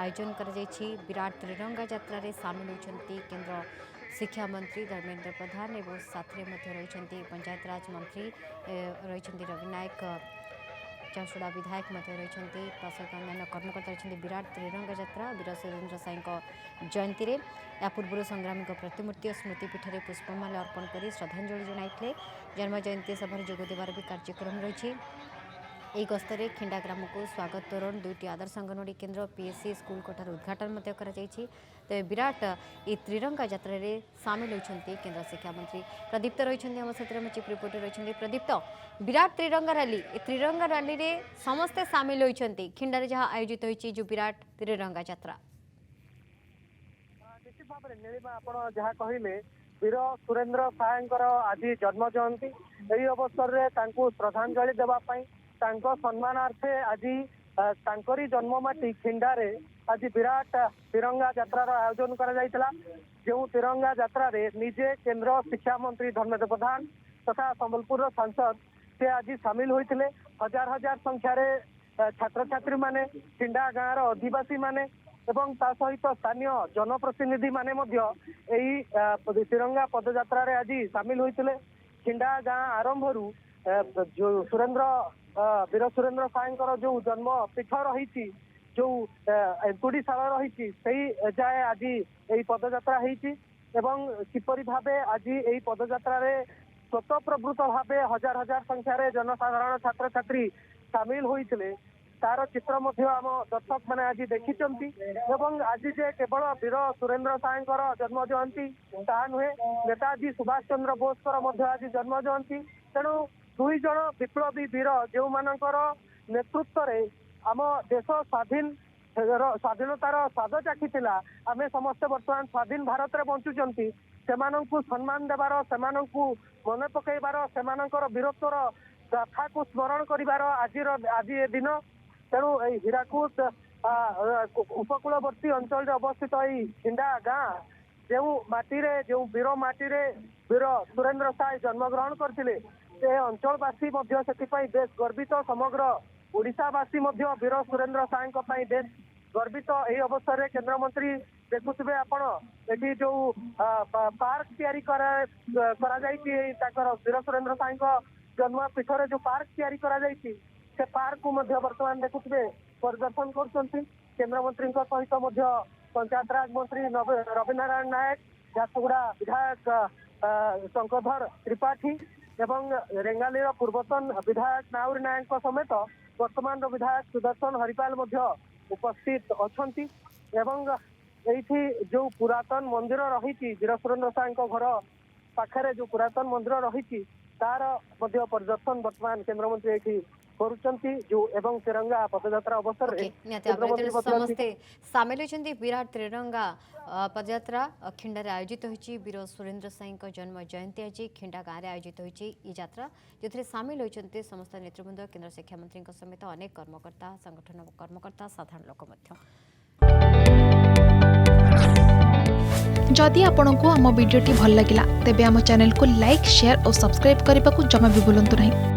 आयोजन कर विराट त्रिरंगा यात्रा रे सामिल होती केंद्र शिक्षा मंत्री धर्मेंद्र प्रधान एवं साथी रही पंचायत राज मंत्री रही रवि नायक झारसुगुड़ा विधायक रही सहित अन्य कर्मकर्ता रही विराट त्रिरंगा यात्रा वीर सुरेंद्र साई जयंती में या पूर्व संग्रामी प्रतिमूर्ति स्मृतिपीठ में पुष्पमाला अर्पण कर श्रद्धांजलि जनाइले। जन्म जयंती सभार जोगदेवार भी कार्यक्रम रही। यह गस्तर खिंडा ग्राम को स्वागत तोरण 2टी आदर्श अंगनवाड़ी केन्द्र पीएससी स्कूल कोठार उद्घाटन तेज विराट ये त्रिरंगा यात्रा रे सामिल होती केंद्र शिक्षा मंत्री प्रदीप्त रही आम सहित चीफ रिपोर्टर रही प्रदीप्त विराट त्रिरंगा रैली रे समस्ते सामिल होती खिंडारे जहाँ आयोजित होती जो विराट त्रिरंगा यात्रा निश्चित भाव में नीलिमा आप जहाँ कहले वीर सुरेंद्र सायंकर आज जन्म जयंती यही अवसर में श्रद्धांजलि देवाई सम्मानार्थे आज तांकरी जन्ममाटी खिंडारे आज विराट तिरंगा यात्रार आयोजन करा जो तिरंगा यात्रा रे निजे केंद्र शिक्षा मंत्री धर्मेंद्र प्रधान तथा संबलपुर सांसद से आज सामिल होते हजार हजार संख्यार छात्र छात्री माने खिंडा गाँव आदिवासी माने एवं ता सहित स्थानीय जनप्रतिनिधि माने तिरंगा पदयात्रा रे आज सामिल होते खिंडा गाँ आरंभ जो सुरेंद्र वीर सुरेंद्र सायंकर जो जन्म पीठ रही जो एंकुड़ीशाला रही जाए आज यही पदयात्रा एवं किपरि भावे आज यही पदयात्रा रे स्वतःप्रवृत्त भावे हजार हजार संख्यार जनसाधारण छात्र छात्री सामिल होते तार चित्र आम दर्शक मैंने आज देखी आज जे केवल वीर सुरेंद्र सायंकर जन्म जयंती ता नुहे नेताजी सुभाष चंद्र बोस आज जन्म जयंती तेणु दुई जन विप्लवी वीर जो मानकर नेतृत्व रे आम देश स्वाधीनतार स्वाद चाखी आम समस्ते बर्तमान स्वाधीन भारत में बंचुंट से सम्मान देवार से मन पकईबार से वीरत्वर गाथा को स्मरण कर आज ये दिन तेणु हीराकुद उपकूलवर्ती अंचल अवस्थित यही खिंडा गाँ जो माटी जो वीर माटी वीर सुरेंद्र साय जन्मग्रहण करते से अंचलवासी बेस गर्वित समग्र ओडिशावासी वीर सुरेंद्र साय बेस गर्वित यही अवसर में केन्द्रमंत्री देखुवे आपण ये जो पार्क तैयारी वीर सुरेंद्र साय जन्म पीठ जो पार्क तैयारी से पार्क को बर्तमान देखुवे परिदर्शन कर केन्द्रमंत्री सहित पंचायत राज मंत्री रवि नारायण नायक झारसुगुड़ा विधायक शंकरधर त्रिपाठी एवं रेंगाली पूर्वतन विधायक नाउरी नायक समेत वर्तमान विधायक सुदर्शन हरिपाल उपस्थित अच्छा ये जो पुरातन मंदिर रही वीर सुरेंद्र साय घर पाखे जो पुरातन मंदिर रही तार परिदर्शन वर्तमान केन्द्रमंत्री जो एवं तिरंगा पदयात्रा अवसर समस्ते सामिल होती विराट त्रिरंगा पदयात्रा खिंडारे आयोजित होती वीर सुरेंद्र साई जन्म जयंती आज खिंडा गाँव में आयोजित होती यात्रा जो सामिल होती समस्त नेतृवृंद केंद्र शिक्षा मंत्री समेत अनेक कर्मकर्ता संगठन कर्मकर्ता साधारण लोक जदि आपंक आम भिडी भल लगा तेब आम चैनल को लाइक शेयर और सब्सक्राइब करने को जमा भी भूलु नहीं।